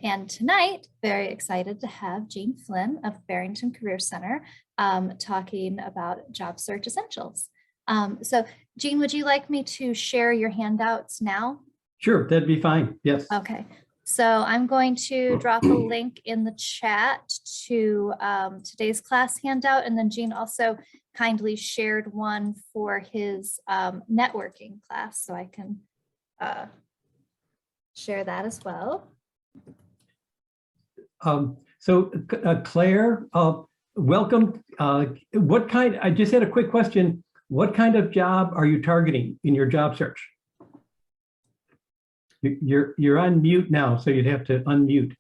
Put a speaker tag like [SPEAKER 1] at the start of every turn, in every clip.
[SPEAKER 1] And tonight, very excited to have Jean Flynn of Barrington Career Center talking about job search essentials. So Jean, would you like me to share your handouts now?
[SPEAKER 2] Sure, that'd be fine. Yes.
[SPEAKER 1] Okay. So I'm going to drop a link in the chat to today's class handout. And then Jean also kindly shared one for his networking class. So I can share that as well.
[SPEAKER 2] Claire, welcome. I just had a quick question. What kind of job are you targeting in your job search? You're on mute now, so you'd have to unmute.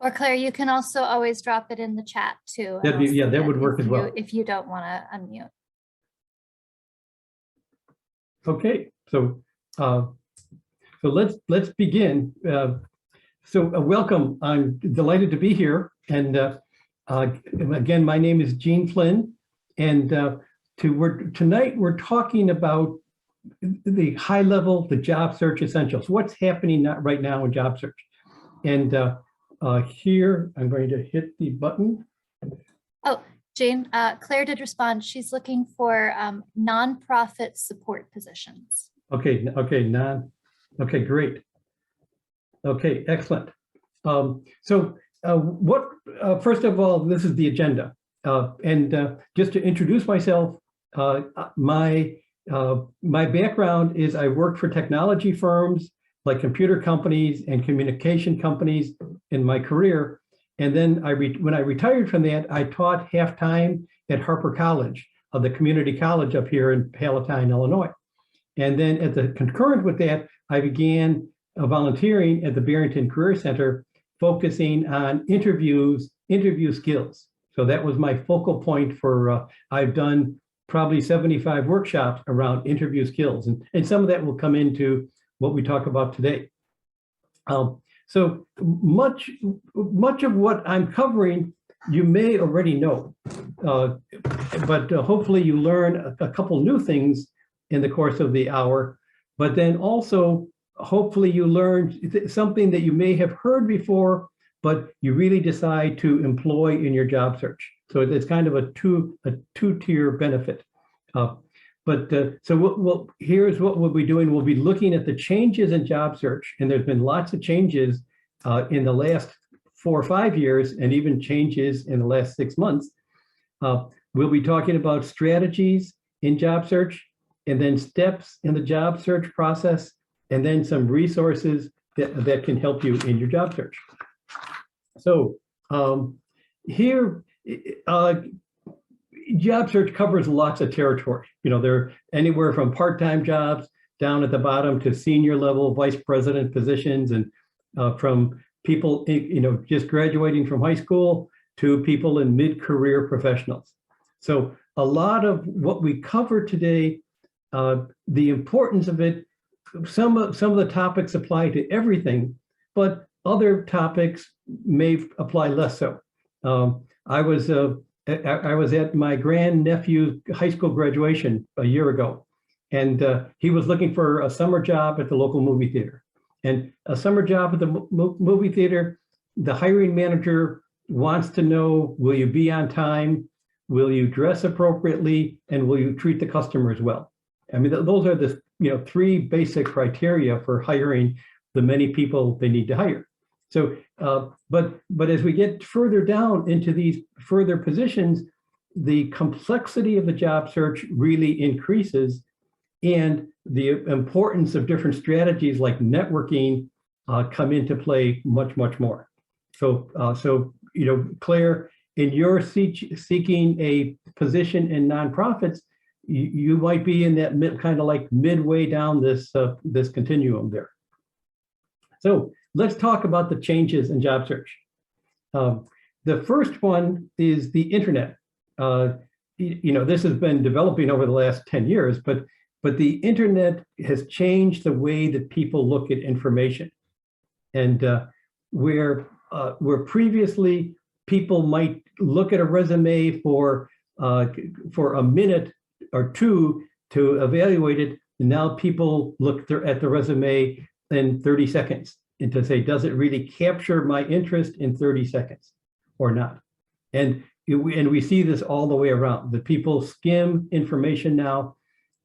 [SPEAKER 1] Or Claire, you can also always drop it in the chat too.
[SPEAKER 2] Yeah, that would work as well.
[SPEAKER 1] If you don't want to unmute.
[SPEAKER 2] Okay, so let's begin. Welcome. I'm delighted to be here. And again, my name is Jean Flynn, and tonight we're talking about the high level, the job search essentials. What's happening right now in job search? And here I'm going to hit the button. Oh,
[SPEAKER 1] Jane, Claire did respond. She's looking for nonprofit support positions.
[SPEAKER 2] Okay, okay, great. Okay, excellent. First of all, this is the agenda. Just to introduce myself, my background is I worked for technology firms like computer companies and communication companies in my career. And then when I retired from that, I taught half-time at Harper College, the community college up here in Palatine, Illinois. And then concurrent with that, I began volunteering at the Barrington Career Center, focusing on interview skills. So that was my focal point for, I've done probably 75 workshops around interview skills. And some of that will come into what we talk about today. So much of what I'm covering, you may already know, but hopefully you learn a couple new things in the course of the hour, but then also hopefully you learn something that you may have heard before, but you really decide to employ in your job search. So it's kind of a two-tier benefit. Here's what we'll be doing. We'll be looking at the changes in job search, and there's been lots of changes in the last 4 or 5 years, and even changes in the last 6 months. We'll be talking about strategies in job search, and then steps in the job search process, and then some resources that can help you in your job search. So here, job search covers lots of territory. You know, they're anywhere from part-time jobs down at the bottom to senior level vice president positions, and from people, just graduating from high school to people in mid-career professionals. So a lot of what we cover today, the importance of it, some of the topics apply to everything, but other topics may apply less so. I was at my grandnephew's high school graduation a year ago, and he was looking for a summer job at the local movie theater. And a summer job at the movie theater, the hiring manager wants to know, will you be on time? Will you dress appropriately? And will you treat the customers well? I mean, those are the 3 basic criteria for hiring the many people they need to hire. So, but as we get further down into these further positions, the complexity of the job search really increases, and the importance of different strategies like networking come into play much more. So, Claire, in your seeking a position in nonprofits, you might be in that kind of like midway down this continuum there. So let's talk about the changes in job search. The first one is the internet. This has been developing over the last 10 years, but the internet has changed the way that people look at information. And where previously people might look at a resume for a minute or two to evaluate it, And now people look at the resume in 30 seconds and to say, does it really capture my interest in 30 seconds or not? And we see this all the way around. The people skim information now.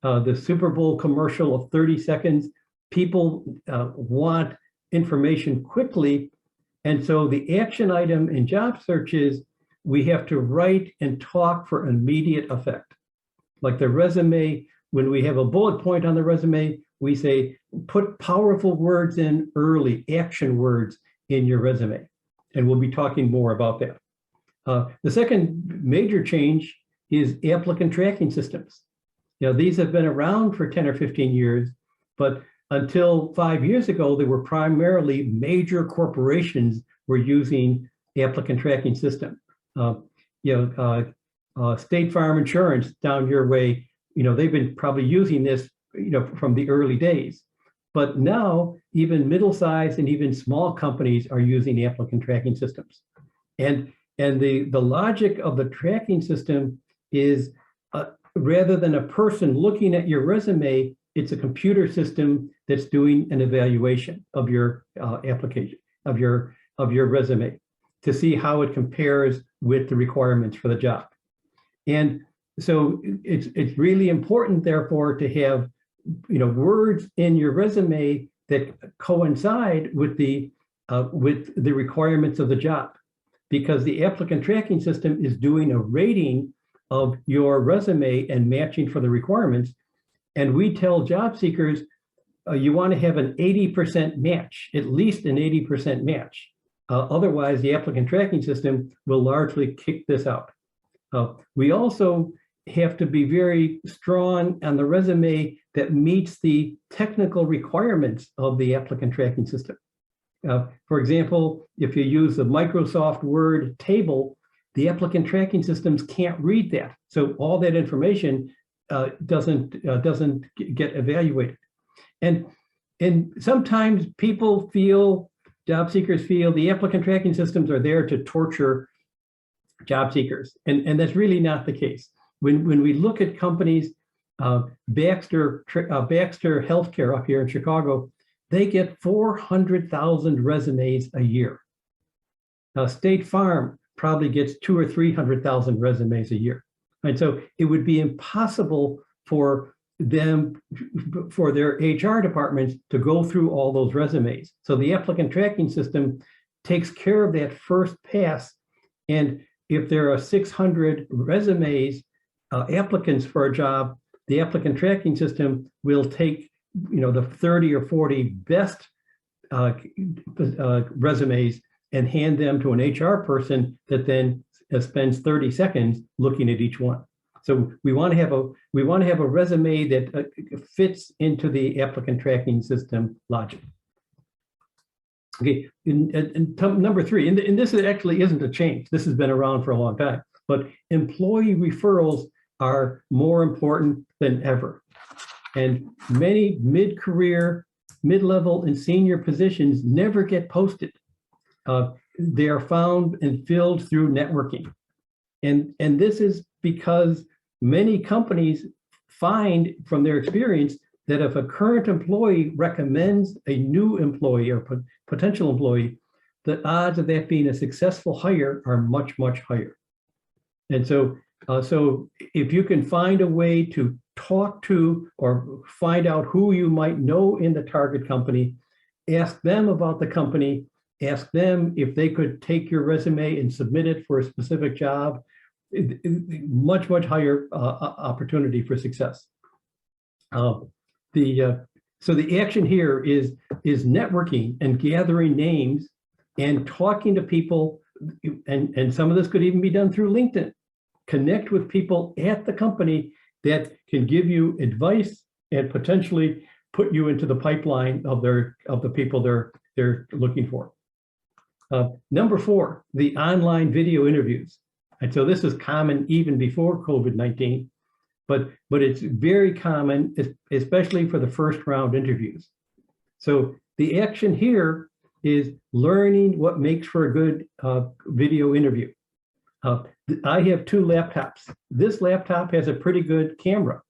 [SPEAKER 2] The Super Bowl commercial of 30 seconds, people want information quickly. And so the action item in job search is we have to write and talk for immediate effect. Like the resume, when we have a bullet point on the resume, we say, put powerful words in early, action words in your resume. And we'll be talking more about that. The second major change is applicant tracking systems. You know, these have been around for 10 or 15 years, but until 5 years ago, they were primarily major corporations were using applicant tracking system. State Farm Insurance down your way, you know, they've been probably using this, you know, from the early days. But now even middle-sized and even small companies are using applicant tracking systems. And the logic of the tracking system is rather than a person looking at your resume, it's a computer system that's doing an evaluation of your application, of your resume to see how it compares with the requirements for the job. And so it's really important, therefore, to have, you know, words in your resume that coincide with the requirements of the job, because the applicant tracking system is doing a rating of your resume and matching for the requirements. And we tell job seekers, you want to have an 80% match, at least an 80% match. Otherwise, the applicant tracking system will largely kick this out. We also have to be very strong on the resume that meets the technical requirements of the applicant tracking system. For example, if you use the Microsoft Word table, the applicant tracking systems can't read that. So all that information doesn't get evaluated. And sometimes people feel, job seekers feel, the applicant tracking systems are there to torture job seekers. And that's really not the case. When we look at companies, Baxter Healthcare up here in Chicago, they get 400,000 resumes a year. State Farm probably gets 200,000 or 300,000 resumes a year. And so it would be impossible for them, for their HR departments to go through all those resumes. So the applicant tracking system takes care of that first pass. And if there are 600 resumes, applicants for a job, the applicant tracking system will take, you know, the 30 or 40 best resumes and hand them to an HR person that then spends 30 seconds looking at each one. So we want to have a resume that fits into the applicant tracking system logic. Okay, and number three, and this actually isn't a change. This has been around for a long time, but employee referrals are more important than ever. And many mid-career, mid-level, and senior positions never get posted. They are found and filled through networking. And this is because many companies find from their experience that if a current employee recommends a new employee or potential employee, the odds of that being a successful hire are much, much higher. And so if you can find a way to talk to or find out who you might know in the target company, ask them about the company, ask them if they could take your resume and submit it for a specific job, much, much higher opportunity for success. So the action here is networking and gathering names and talking to people, and some of this could even be done through LinkedIn. Connect with people at the company that can give you advice and potentially put you into the pipeline of the people they're looking for. Number four, the online video interviews. And so this is common even before COVID-19, but it's very common, especially for the first round interviews. So the action here is learning what makes for a good video interview. I have two laptops. This laptop has a pretty good camera.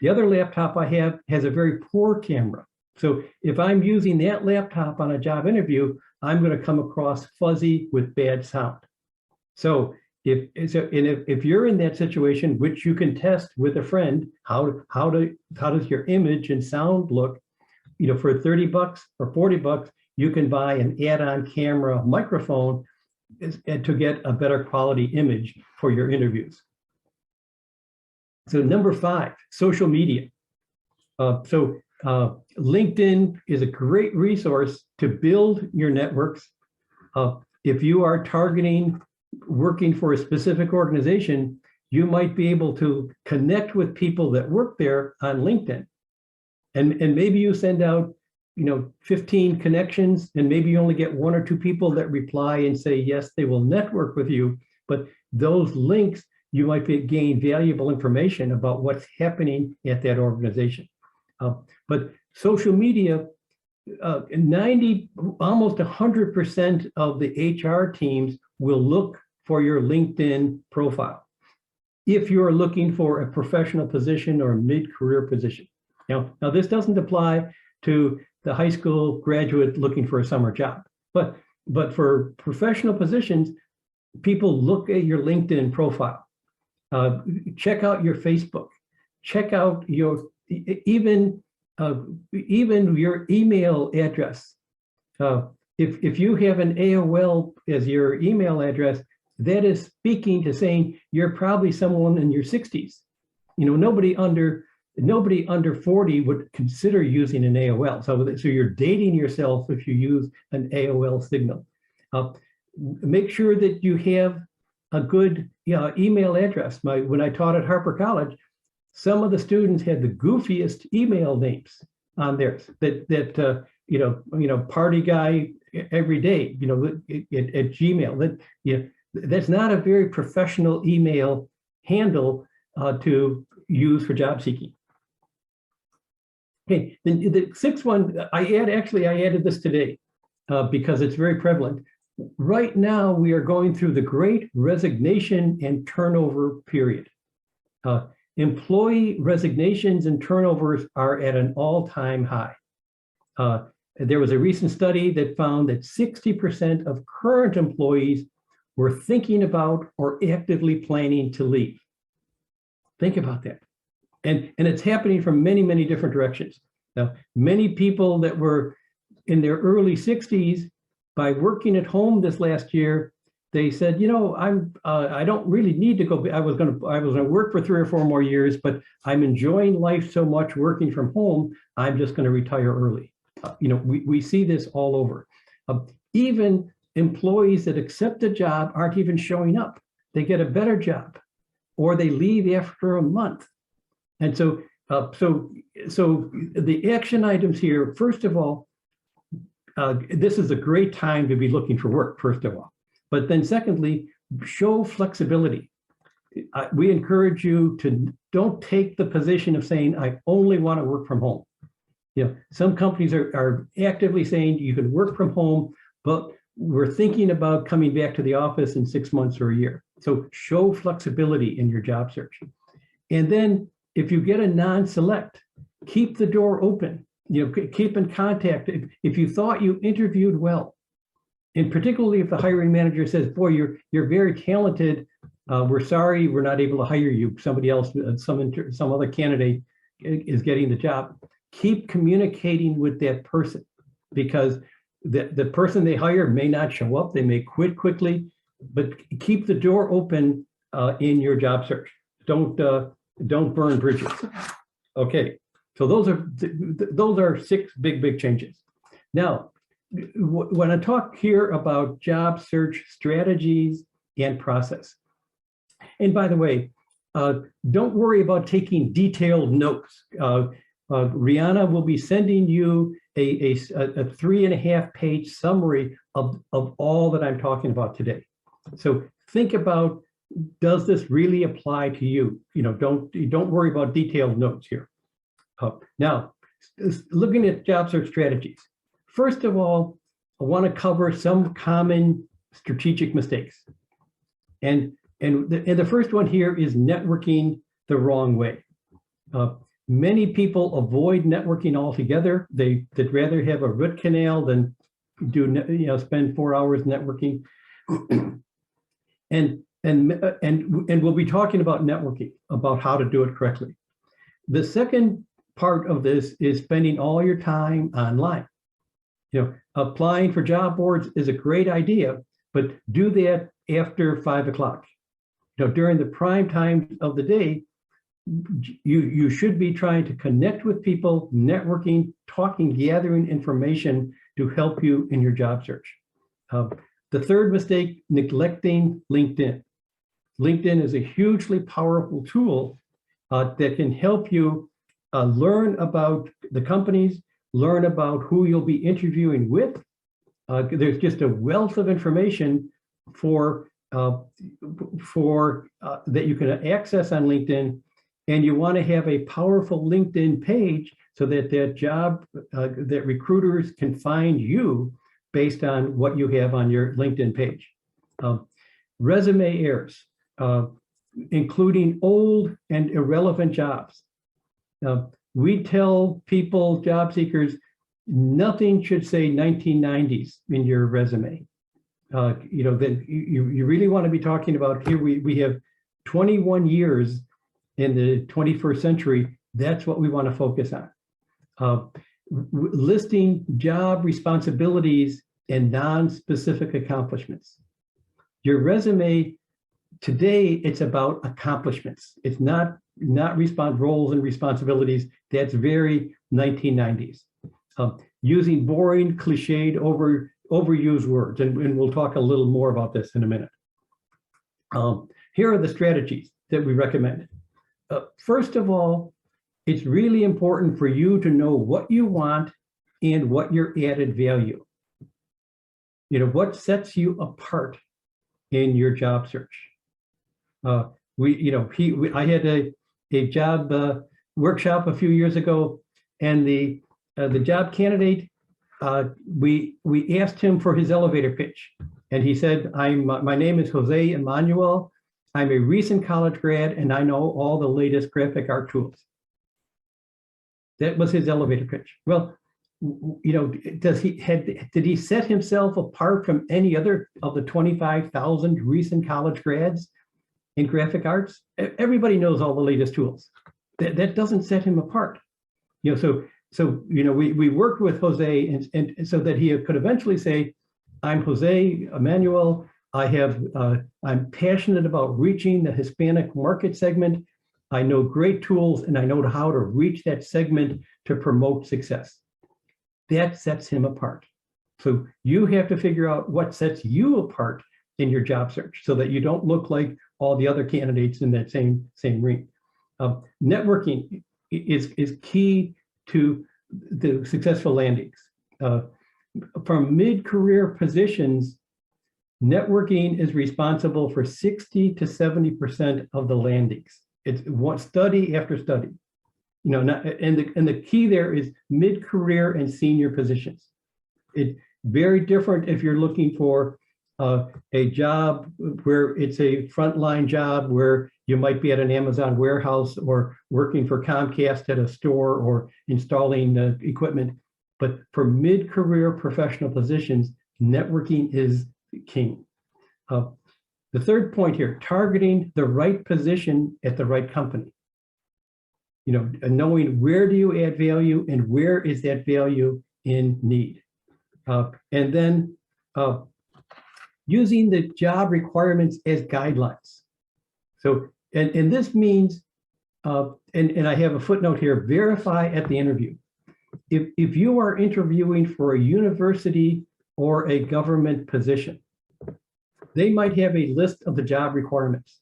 [SPEAKER 2] The other laptop I have has a very poor camera. So if I'm using that laptop on a job interview, I'm going to come across fuzzy with bad sound. So if you're in that situation, which you can test with a friend, how does your image and sound look? For $30 or $40, you can buy an add-on camera microphone to get a better quality image for your interviews. So number 5, social media. LinkedIn is a great resource to build your networks. If you are targeting working for a specific organization, you might be able to connect with people that work there on LinkedIn. And maybe you send out 15 connections, and maybe you only get 1 or 2 people that reply and say, yes, they will network with you. But those links, you might gain valuable information about what's happening at that organization. But social media, almost 100% of the HR teams will look for your LinkedIn profile if you're looking for a professional position or a mid-career position. Now, this doesn't apply to the high school graduate looking for a summer job, but for professional positions, people look at your LinkedIn profile. Check out your Facebook. Check out your even your email address. If you have an AOL as your email address, that is speaking to saying you're probably someone in your 60s. Nobody under 40 would consider using an AOL. So you're dating yourself if you use an AOL signal. Make sure that you have a good email address. When I taught at Harper College, some of the students had the goofiest email names on theirs. Party guy every day. At Gmail. That's not a very professional email handle to use for job seeking. Okay, the 6th one, I added this today because it's very prevalent. Right now, we are going through the great resignation and turnover period. Employee resignations and turnovers are at an all-time high. There was a recent study that found that 60% of current employees were thinking about or actively planning to leave. Think about that. And it's happening from many, many different directions. Now, many people that were in their early 60s, by working at home this last year, they said, I don't really need to go. I was going to work for 3 or 4 more years, but I'm enjoying life so much working from home, I'm just going to retire early. We see this all over. Even employees that accept a job aren't even showing up. They get a better job, or they leave after a month. And so the action items here, first of all, this is a great time to be looking for work, first of all. But then secondly, show flexibility. We encourage you to don't take the position of saying, I only want to work from home. Some companies are actively saying you can work from home, but we're thinking about coming back to the office in 6 months or a year. So show flexibility in your job search. And then if you get a non-select, keep the door open. Keep in contact. If you thought you interviewed well, and particularly if the hiring manager says, boy, you're very talented, we're sorry we're not able to hire you. Somebody else, some other candidate is getting the job. Keep communicating with that person, because the person they hire may not show up. They may quit quickly, but keep the door open in your job search. Don't burn bridges. Okay, so those are 6 big changes. Now, when I talk here about job search strategies and process, and by the way, don't worry about taking detailed notes. Rihanna will be sending you a 3.5-page summary of all that I'm talking about today. So think about, does this really apply to you? Don't worry about detailed notes here. Now, looking at job search strategies. First of all, I want to cover some common strategic mistakes. And the first one here is networking the wrong way. Many people avoid networking altogether. They'd rather have a root canal than spend 4 hours networking. And we'll be talking about networking, about how to do it correctly. The second part of this is spending all your time online. Applying for job boards is a great idea, but do that after 5 o'clock. During the prime time of the day, you should be trying to connect with people, networking, talking, gathering information to help you in your job search. The third mistake, neglecting LinkedIn. LinkedIn is a hugely powerful tool that can help you learn about the companies, learn about who you'll be interviewing with. There's just a wealth of information that you can access on LinkedIn, and you want to have a powerful LinkedIn page so that that recruiters can find you based on what you have on your LinkedIn page. Resume errors, including old and irrelevant jobs. We tell people, job seekers, nothing should say 1990s in your resume. That you really want to be talking about here. We have 21 years in the 21st century. That's what we want to focus on. Listing job responsibilities and non-specific accomplishments. Your resume today, it's about accomplishments. It's not roles and responsibilities. That's very 1990s. Using boring, cliched, overused words, and we'll talk a little more about this in a minute. Here are the strategies that we recommend. First of all, it's really important for you to know what you want and what your added value. What sets you apart in your job search. I had a job workshop a few years ago, and the job candidate, we asked him for his elevator pitch, and he said, my name is Jose Emmanuel. I'm a recent college grad, and I know all the latest graphic art tools. That was his elevator pitch. Well, did he set himself apart from any other of the 25,000 recent college grads in graphic arts? Everybody knows all the latest tools. That doesn't set him apart. So we worked with Jose and so that he could eventually say, I'm Jose Emmanuel. I'm passionate about reaching the Hispanic market segment. I know great tools, and I know how to reach that segment to promote success. That sets him apart. So you have to figure out what sets you apart in your job search so that you don't look like all the other candidates in that same ring. Networking is key to the successful landings. From mid-career positions, networking is responsible for 60 to 70% of the landings. It's one study after study. And the key there is mid-career and senior positions. It's very different if you're looking for a job where it's a frontline job where you might be at an Amazon warehouse or working for Comcast at a store or installing equipment. But for mid-career professional positions, networking is king. The third point here, targeting the right position at the right company. Knowing where do you add value and where is that value in need. And then using the job requirements as guidelines. So, and this means, and I have a footnote here, verify at the interview. If you are interviewing for a university or a government position, they might have a list of the job requirements.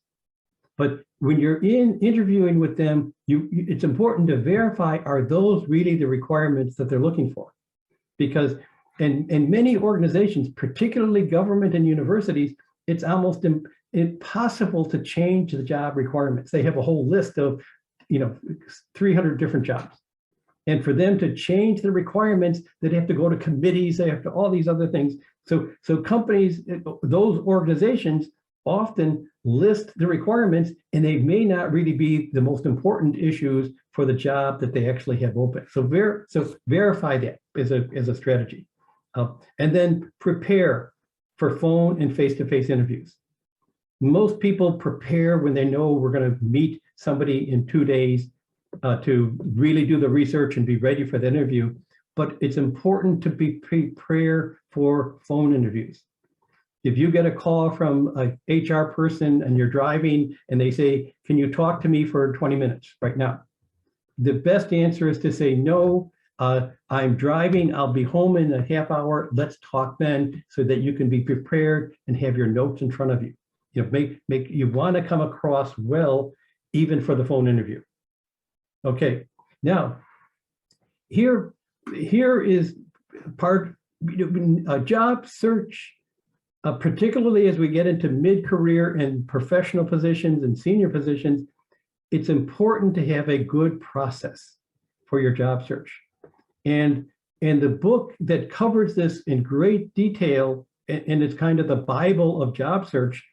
[SPEAKER 2] But when you're interviewing with them, it's important to verify, are those really the requirements that they're looking for? Because in many organizations, particularly government and universities, it's almost impossible to change the job requirements. They have a whole list of 300 different jobs. And for them to change the requirements, they'd have to go to committees, they have to all these other things. So companies, those organizations often list the requirements, and they may not really be the most important issues for the job that they actually have open. So verify that as a strategy. And then prepare for phone and face-to-face interviews. Most people prepare when they know we're going to meet somebody in 2 days to really do the research and be ready for the interview. But it's important to be prepared for phone interviews. If you get a call from an HR person and you're driving and they say, can you talk to me for 20 minutes right now? The best answer is to say, no, I'm driving, I'll be home in a half hour. Let's talk then, so that you can be prepared and have your notes in front of you. You know, you want to come across well, even for the phone interview. Okay, now here is part, a job search, particularly as we get into mid-career and professional positions and senior positions. It's important to have a good process for your job search. And the book that covers this in great detail, and it's kind of the Bible of job search,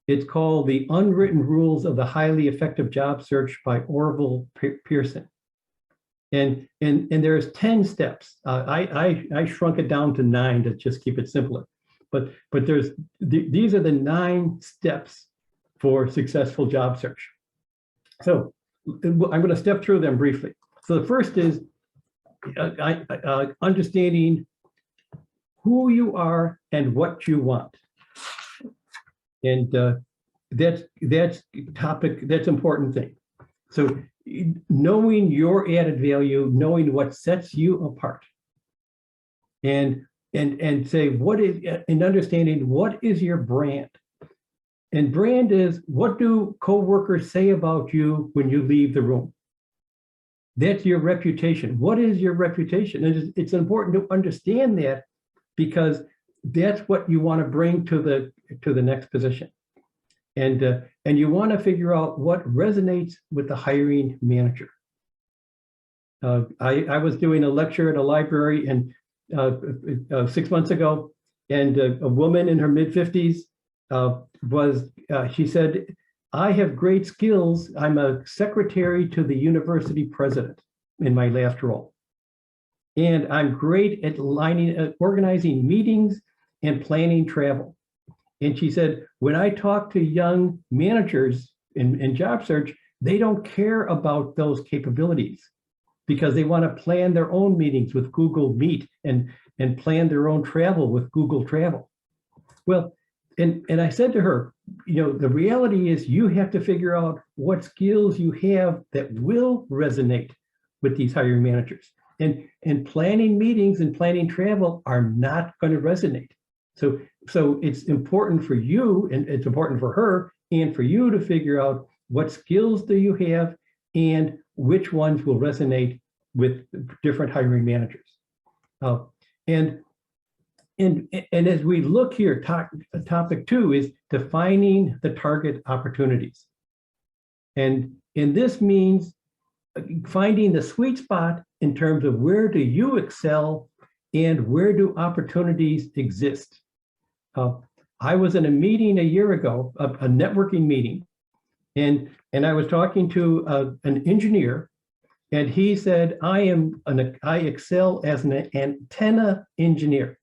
[SPEAKER 2] it's called The Unwritten Rules of the Highly Effective Job Search by Orville Pearson. And there's 10 steps. I shrunk it down to 9 to just keep it simpler. But these are the 9 steps for successful job search. So I'm going to step through them briefly. So the first is understanding who you are and what you want. And that's important thing. So knowing your added value, knowing what sets you apart, and say what is, and understanding what is your brand. And brand is, what do coworkers say about you when you leave the room? That's your reputation. What is your reputation? And it's important to understand that, because that's what you want to bring to the next position. And you want to figure out what resonates with the hiring manager. I was doing a lecture at a library and 6 months ago, and a woman in her mid-50s she said, I have great skills. I'm a secretary to the university president in my last role. And I'm great at organizing meetings and planning travel. And she said, when I talk to young managers in job search, they don't care about those capabilities, because they want to plan their own meetings with Google Meet and plan their own travel with Google Travel. Well, and I said to her, the reality is you have to figure out what skills you have that will resonate with these hiring managers. And planning meetings and planning travel are not going to resonate. So it's important for you, and it's important for her and for you, to figure out what skills do you have and which ones will resonate with different hiring managers. And as we look here, topic 2 is defining the target opportunities. And this means finding the sweet spot in terms of where do you excel and where do opportunities exist. I was in a meeting a year ago, a networking meeting, and I was talking to an engineer, and he said, I excel as an antenna engineer.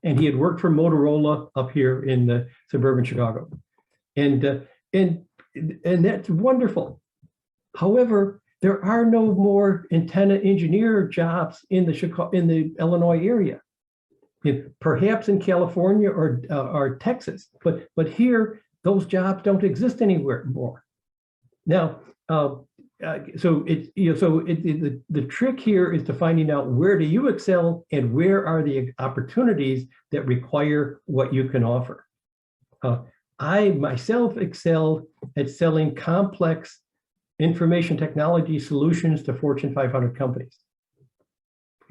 [SPEAKER 2] And he had worked for Motorola up here in suburban Chicago. And that's wonderful. However, there are no more antenna engineer jobs in the Illinois area. Perhaps in California or Texas, but here those jobs don't exist anywhere more. Now, the trick here is to finding out where do you excel and where are the opportunities that require what you can offer. I myself excelled at selling complex information technology solutions to Fortune 500 companies.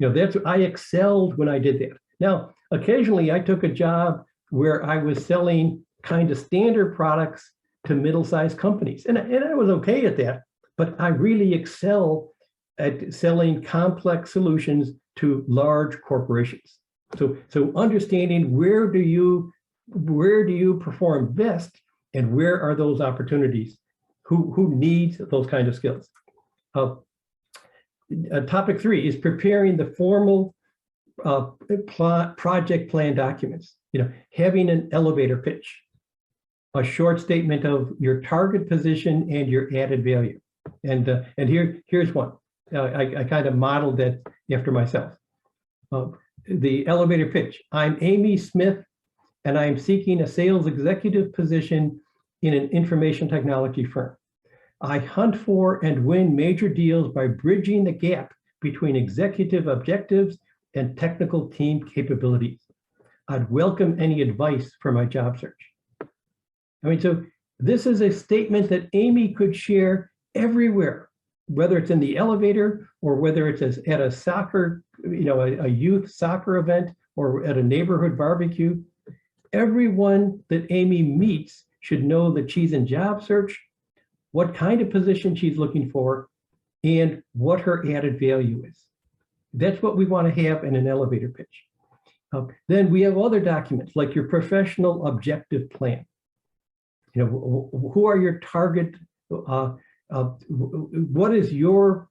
[SPEAKER 2] I excelled when I did that. Now, occasionally I took a job where I was selling kind of standard products to middle-sized companies, and I was okay at that. But I really excel at selling complex solutions to large corporations. So understanding where do you perform best, and where are those opportunities? Who needs those kind of skills? Topic 3 is preparing the formal project plan documents. Having an elevator pitch, a short statement of your target position and your added value. And here's one. I kind of modeled that after myself. The elevator pitch. I'm Amy Smith, and I'm seeking a sales executive position in an information technology firm. I hunt for and win major deals by bridging the gap between executive objectives and technical team capabilities. I'd welcome any advice for my job search. So this is a statement that Amy could share everywhere, whether it's in the elevator or whether it's at a soccer, a youth soccer event or at a neighborhood barbecue. Everyone that Amy meets should know that she's in job search, what kind of position she's looking for, and what her added value is. That's what we want to have in an elevator pitch. Then we have other documents like your professional objective plan. Who are your target? What is your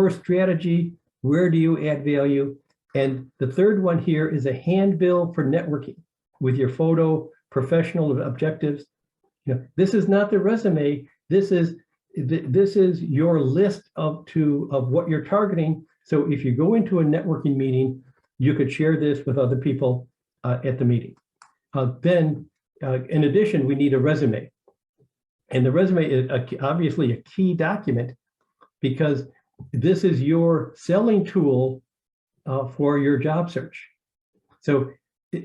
[SPEAKER 2] strategy? Where do you add value? And the third one here is a handbill for networking with your photo, professional objectives. This is not the resume. This is your list of what you're targeting. So if you go into a networking meeting, you could share this with other people at the meeting. Then, in addition, we need a resume. And the resume is obviously a key document because this is your selling tool for your job search. So,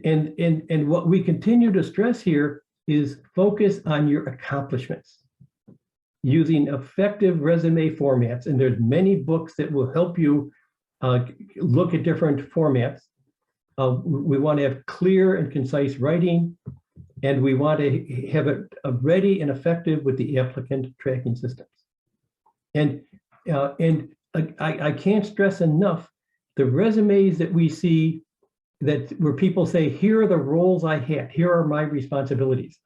[SPEAKER 2] and what we continue to stress here is focus on your accomplishments using effective resume formats. And there's many books that will help you look at different formats. We want to have clear and concise writing, and we want to have it ready and effective with the applicant tracking systems. And I can't stress enough the resumes that we see where people say, here are the roles I had, here are my responsibilities.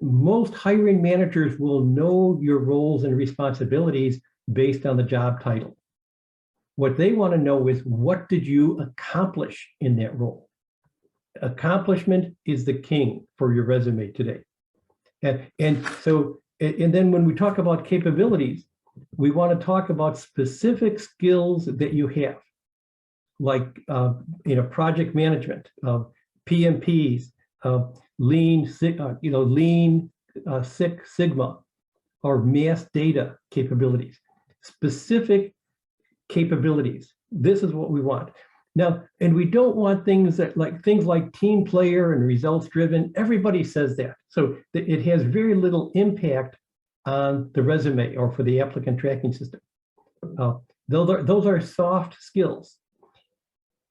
[SPEAKER 2] Most hiring managers will know your roles and responsibilities based on the job title. What they want to know is, what did you accomplish in that role? Accomplishment is the king for your resume today. And then when we talk about capabilities, we want to talk about specific skills that you have, like project management, PMPs, Lean Six Sigma, or mass data capabilities. Specific capabilities. This is what we want. Now, and we don't want things like team player and results driven. Everybody says that. So it has very little impact on the resume or for the applicant tracking system. Those are soft skills.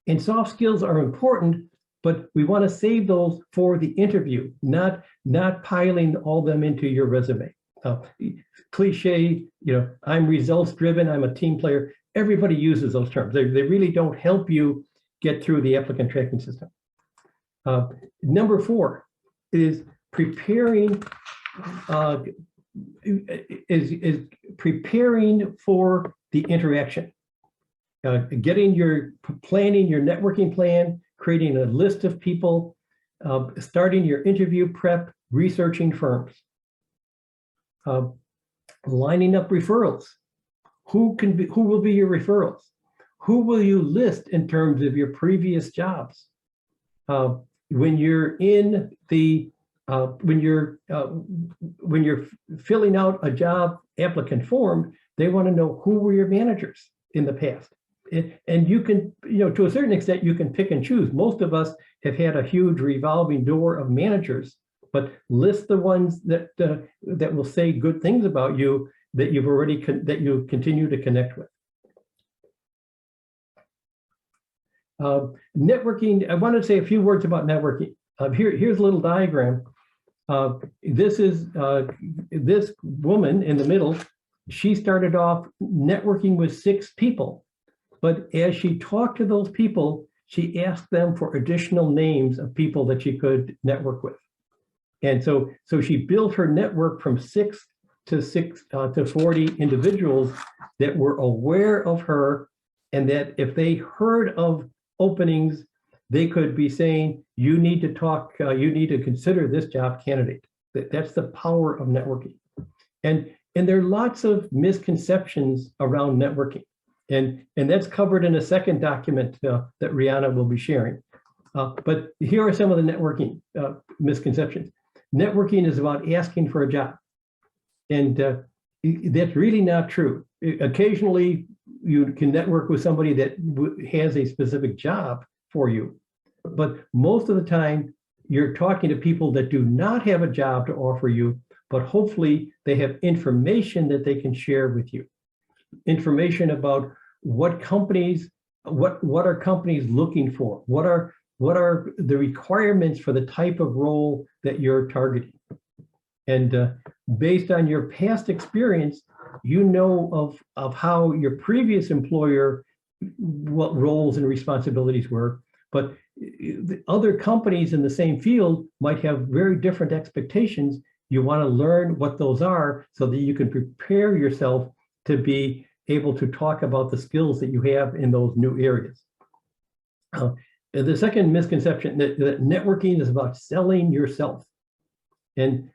[SPEAKER 2] And soft skills are important, but we want to save those for the interview, not piling all them into your resume. Cliche, I'm results driven, I'm a team player. Everybody uses those terms. They really don't help you get through the applicant tracking system. Number 4 is preparing preparing for the interaction. Planning your networking plan, creating a list of people, starting your interview prep, researching firms, lining up referrals. Who will be your referrals? Who will you list in terms of your previous jobs? When you're filling out a job applicant form, they want to know who were your managers in the past. And you can, to a certain extent, you can pick and choose. Most of us have had a huge revolving door of managers, but list the ones that will say good things about you that that you continue to connect with. Networking. I want to say a few words about networking. Here's a little diagram. This is this woman in the middle. She started off networking with 6 people. But as she talked to those people, she asked them for additional names of people that she could network with. And so she built her network from 6 to 40 individuals that were aware of her, and that if they heard of openings, they could be saying, you need to talk, you need to consider this job candidate. That's the power of networking. And there are lots of misconceptions around networking. And that's covered in a second document that Rihanna will be sharing. But here are some of the networking misconceptions. Networking is about asking for a job. And that's really not true. Occasionally, you can network with somebody that has a specific job for you. But most of the time, you're talking to people that do not have a job to offer you, but hopefully they have information that they can share with you. Information about what companies, what are companies looking for? What are the requirements for the type of role that you're targeting? And based on your past experience, you know of how your previous employer, what roles and responsibilities were, but the other companies in the same field might have very different expectations. You want to learn what those are so that you can prepare yourself to be able to talk about the skills that you have in those new areas. The second misconception, that networking is about selling yourself. And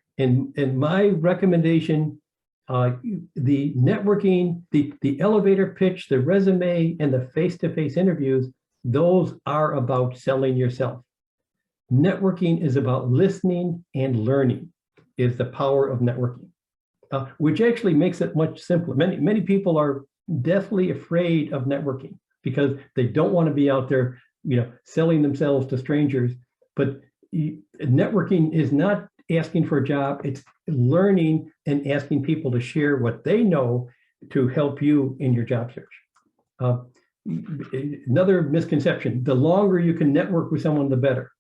[SPEAKER 2] my recommendation, the networking, the elevator pitch, the resume, and the face-to-face interviews, those are about selling yourself. Networking is about listening and learning, is the power of networking, which actually makes it much simpler. Many people are deathly afraid of networking because they don't want to be out there, selling themselves to strangers. But networking is not asking for a job, it's learning and asking people to share what they know to help you in your job search. Another misconception, the longer you can network with someone, the better.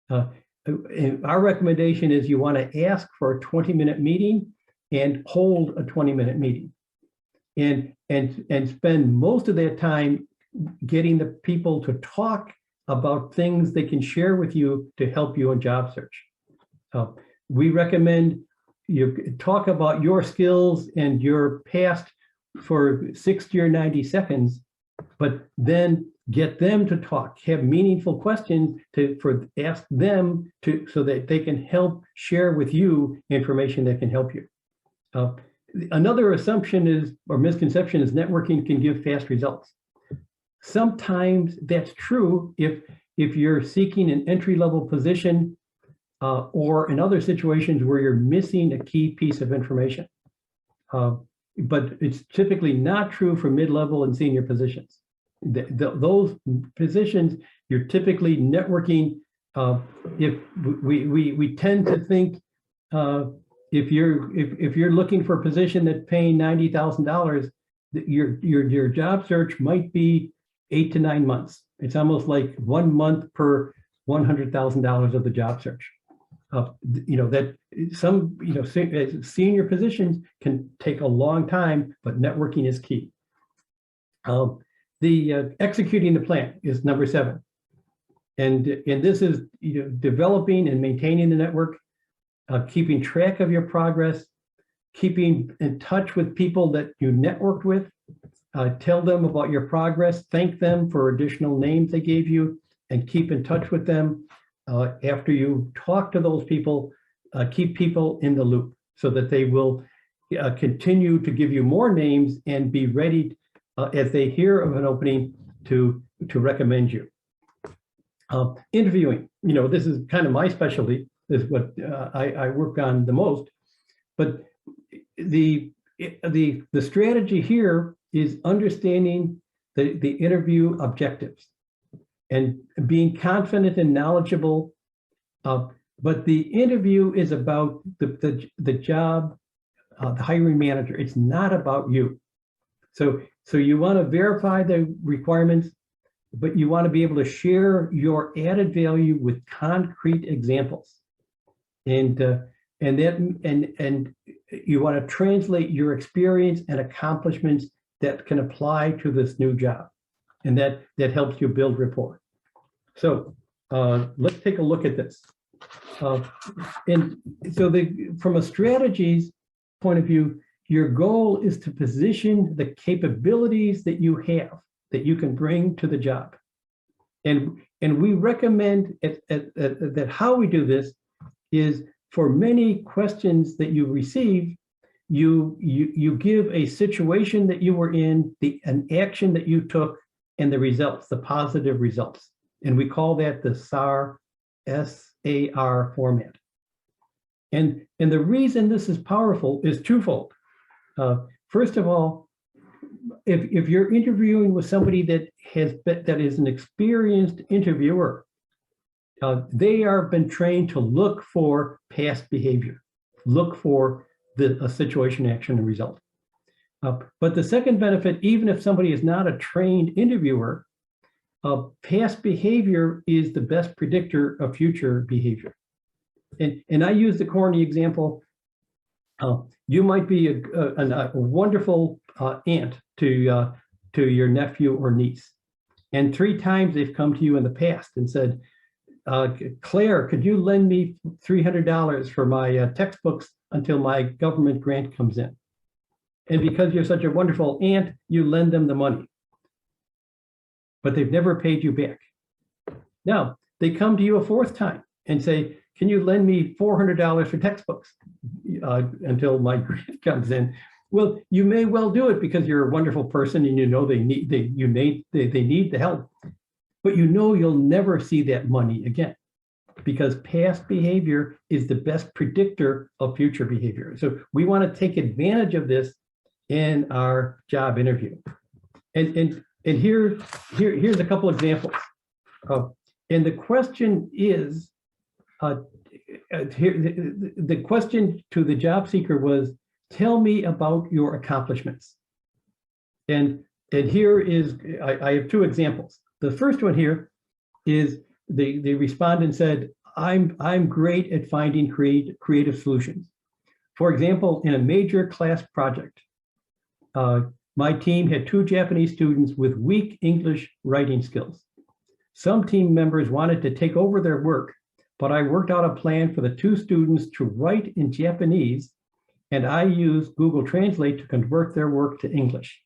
[SPEAKER 2] And our recommendation is you want to ask for a 20-minute meeting and hold a 20-minute meeting. And spend most of that time getting the people to talk about things they can share with you to help you in job search. We recommend you talk about your skills and your past for 60 or 90 seconds, but then get them to talk, have meaningful questions ask them so that they can help share with you information that can help you. Another assumption or misconception is networking can give fast results. Sometimes that's true if you're seeking an entry-level position or in other situations where you're missing a key piece of information. But it's typically not true for mid-level and senior positions. Those positions, you're typically networking. If we tend to think if you're looking for a position that's paying $90,000, your job search might be 8 to 9 months. It's almost like 1 month per $100,000 of the job search. That some senior positions can take a long time, but networking is key. The executing the plan is number 7, and this is developing and maintaining the network, keeping track of your progress, keeping in touch with people that you networked with, tell them about your progress, thank them for additional names they gave you, and keep in touch with them. After you talk to those people, keep people in the loop so that they will continue to give you more names and be ready as they hear of an opening to recommend you. Interviewing, this is kind of my specialty. This is what I work on the most. But the strategy here is understanding the interview objectives and being confident and knowledgeable. But the interview is about the job, the hiring manager. It's not about you. So you want to verify the requirements, but you want to be able to share your added value with concrete examples. And you want to translate your experience and accomplishments that can apply to this new job. And that helps you build rapport. So let's take a look at this. And so from a strategies point of view, your goal is to position the capabilities that you have that you can bring to the job. And we recommend that how we do this is for many questions that you receive, you give a situation that you were in, an action that you took, and the results, the positive results. And we call that the SAR, S-A-R format. And the reason this is powerful is twofold. First of all, if you're interviewing with somebody that is an experienced interviewer, they are been trained to look for past behavior, look for a situation, action, and result. But the second benefit, even if somebody is not a trained interviewer, past behavior is the best predictor of future behavior. And I use the corny example. You might be a wonderful aunt to your nephew or niece. And 3 times they've come to you in the past and said, Claire, could you lend me $300 for my textbooks until my government grant comes in? And because you're such a wonderful aunt, you lend them the money. But they've never paid you back. Now, they come to you a 4th time and say, can you lend me $400 for textbooks until my grant comes in? Well, you may well do it because you're a wonderful person and you know they need the help. But you know you'll never see that money again because past behavior is the best predictor of future behavior. So we want to take advantage of this in our job interview. And here's a couple examples. And the question is, the question to the job seeker was, tell me about your accomplishments. And here is, I have 2 examples. The first one here is the respondent said, I'm great at finding creative solutions. For example, in a major class project, my team had 2 Japanese students with weak English writing skills. Some team members wanted to take over their work, but I worked out a plan for the 2 students to write in Japanese, and I used Google Translate to convert their work to English.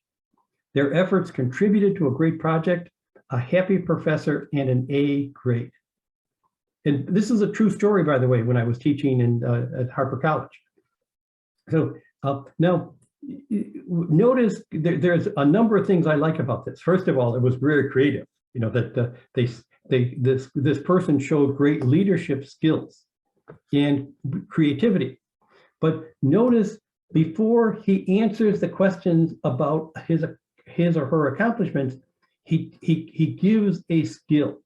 [SPEAKER 2] Their efforts contributed to a great project, a happy professor, and an A grade. And this is a true story, by the way, when I was teaching at Harper College. So now, notice there's a number of things I like about this. First of all, it was very creative. You know that this person showed great leadership skills and creativity. But notice before he answers the questions about his or her accomplishments, he gives a skill.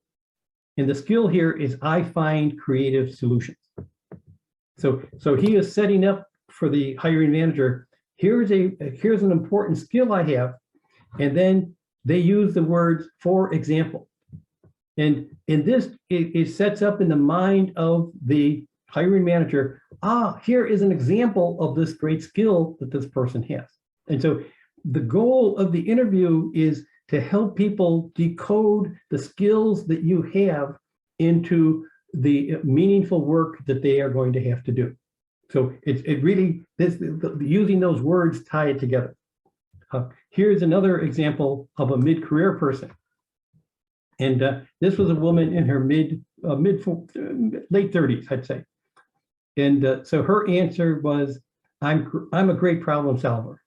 [SPEAKER 2] And the skill here is I find creative solutions. So he is setting up for the hiring manager, here's an important skill I have. And then they use the words, for example. And in this, it sets up in the mind of the hiring manager, here is an example of this great skill that this person has. And so the goal of the interview is to help people decode the skills that you have into the meaningful work that they are going to have to do. So using those words tie it together. Here's another example of a mid-career person. And this was a woman in her late 30s, I'd say. And so her answer was, I'm a great problem solver.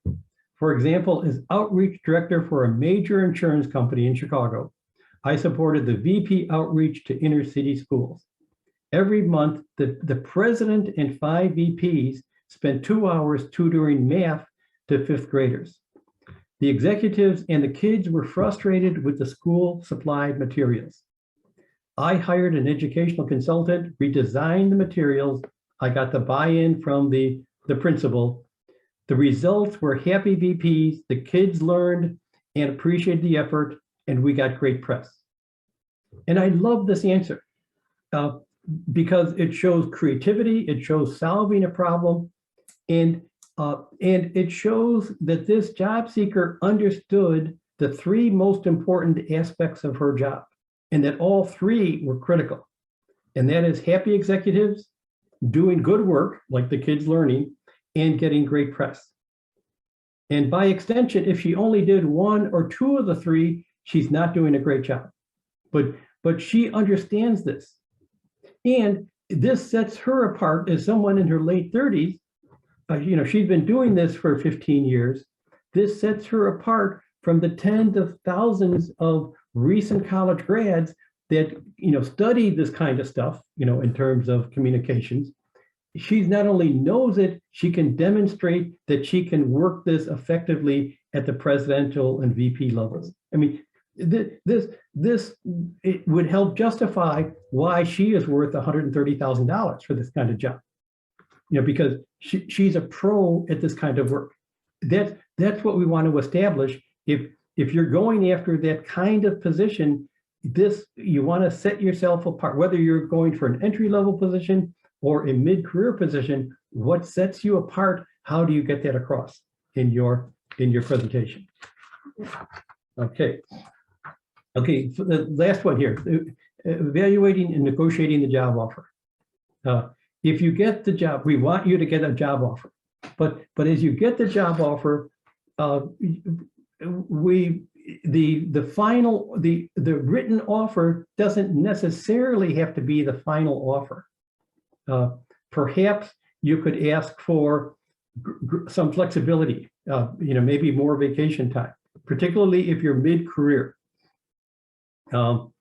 [SPEAKER 2] For example, as outreach director for a major insurance company in Chicago, I supported the VP outreach to inner city schools. Every month, the president and 5 VPs spent 2 hours tutoring math to 5th graders. The executives and the kids were frustrated with the school supplied materials. I hired an educational consultant, redesigned the materials. I got the buy-in from the principal. The results were happy VPs, the kids learned and appreciated the effort, and we got great press. And I love this answer because it shows creativity, it shows solving a problem, and it shows that this job seeker understood the 3 most important aspects of her job, and that all 3 were critical. And that is happy executives doing good work, like the kids learning, and getting great press. And by extension, if she only did one or two of the three, she's not doing a great job. But she understands this. And this sets her apart as someone in her late 30s. She's been doing this for 15 years. This sets her apart from the tens of thousands of recent college grads that study this kind of stuff, in terms of communications. She not only knows it, she can demonstrate that she can work this effectively at the presidential and VP levels. I mean, this it would help justify why she is worth $130,000 for this kind of job. Because she's a pro at this kind of work. That's what we want to establish. If you're going after that kind of position, you want to set yourself apart, whether you're going for an entry-level position or a mid-career position. What sets you apart? How do you get that across in your presentation? Okay. So the last one here, evaluating and negotiating the job offer. If you get the job, we want you to get a job offer, but as you get the job offer, the written offer doesn't necessarily have to be the final offer. Perhaps you could ask for some flexibility, maybe more vacation time, particularly if you're mid-career. You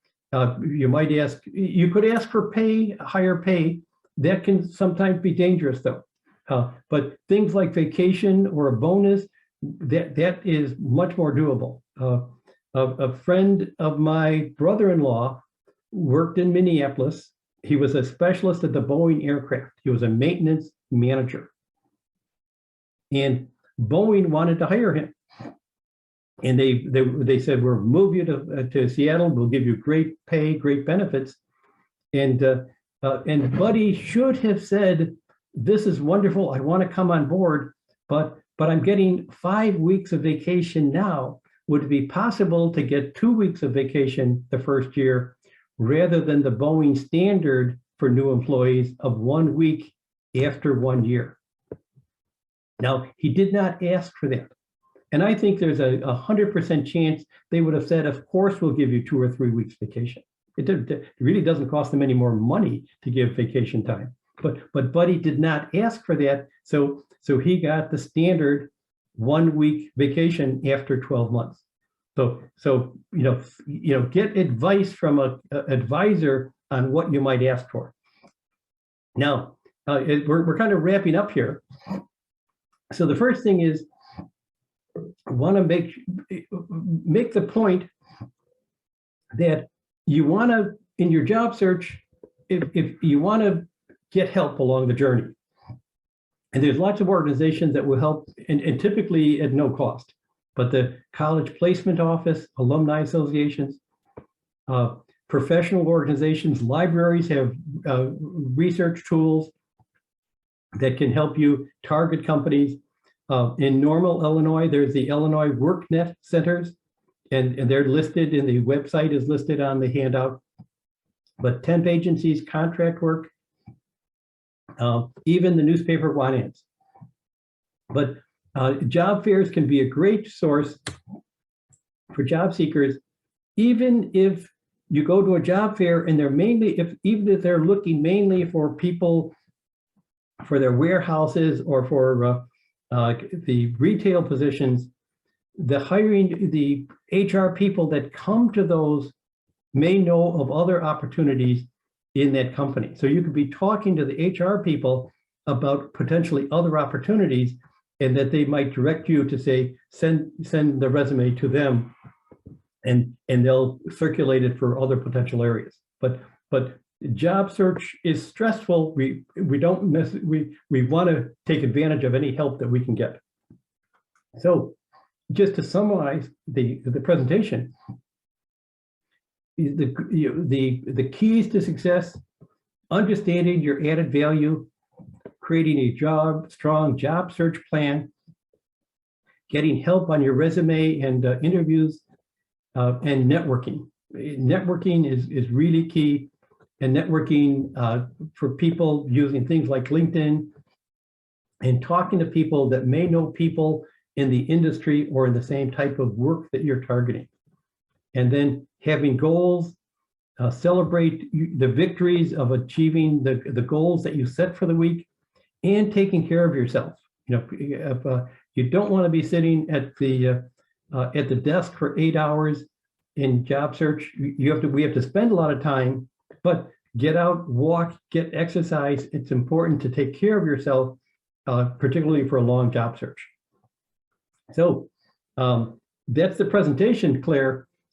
[SPEAKER 2] could ask for higher pay. That can sometimes be dangerous though. But things like vacation or a bonus, that is much more doable. A friend of my brother-in-law worked in Minneapolis. He was a specialist at the Boeing aircraft. He was a maintenance manager. And Boeing wanted to hire him. And they said, we'll move you to Seattle. We'll give you great pay, great benefits. And Buddy should have said, this is wonderful. I want to come on board, but I'm getting 5 weeks of vacation now. Would it be possible to get 2 weeks of vacation the first year rather than the Boeing standard for new employees of 1 week after 1 year? Now, he did not ask for that. And I think there's a 100% chance they would have said, of course, we'll give you 2 or 3 weeks vacation. It really doesn't cost them any more money to give vacation time. But Buddy did not ask for that. So he got the standard 1 week vacation after 12 months. So get advice from an advisor on what you might ask for. Now, we're kind of wrapping up here. So the first thing is, I want to make the point that you want to, in your job search, if you want to get help along the journey, and there's lots of organizations that will help, and typically at no cost, but the college placement office, alumni associations, professional organizations, libraries have research tools that can help you target companies. In Normal, Illinois, there's the Illinois WorkNet centers, and they're listed, and the website is listed on the handout. But temp agencies, contract work, even the newspaper want ads. But job fairs can be a great source for job seekers, even if you go to a job fair and they're even if they're looking mainly for people for their warehouses or for the retail positions. The HR people that come to those may know of other opportunities in that company. So you could be talking to the HR people about potentially other opportunities, and that they might direct you to say, send the resume to them, and they'll circulate it for other potential areas. But job search is stressful. We want to take advantage of any help that we can get. So just to summarize the presentation, the keys to success: understanding your added value, creating a strong job search plan, getting help on your resume and interviews, and networking. Networking is really key. and networking for people using things like LinkedIn and talking to people that may know people in the industry or in the same type of work that you're targeting. And then having goals, celebrate the victories of achieving the goals that you set for the week, and taking care of yourself. If you don't want to be sitting at the desk for 8 hours in job search, we have to spend a lot of time, but get out, walk, get exercise. It's important to take care of yourself, particularly for a long job search. So that's the presentation, Claire.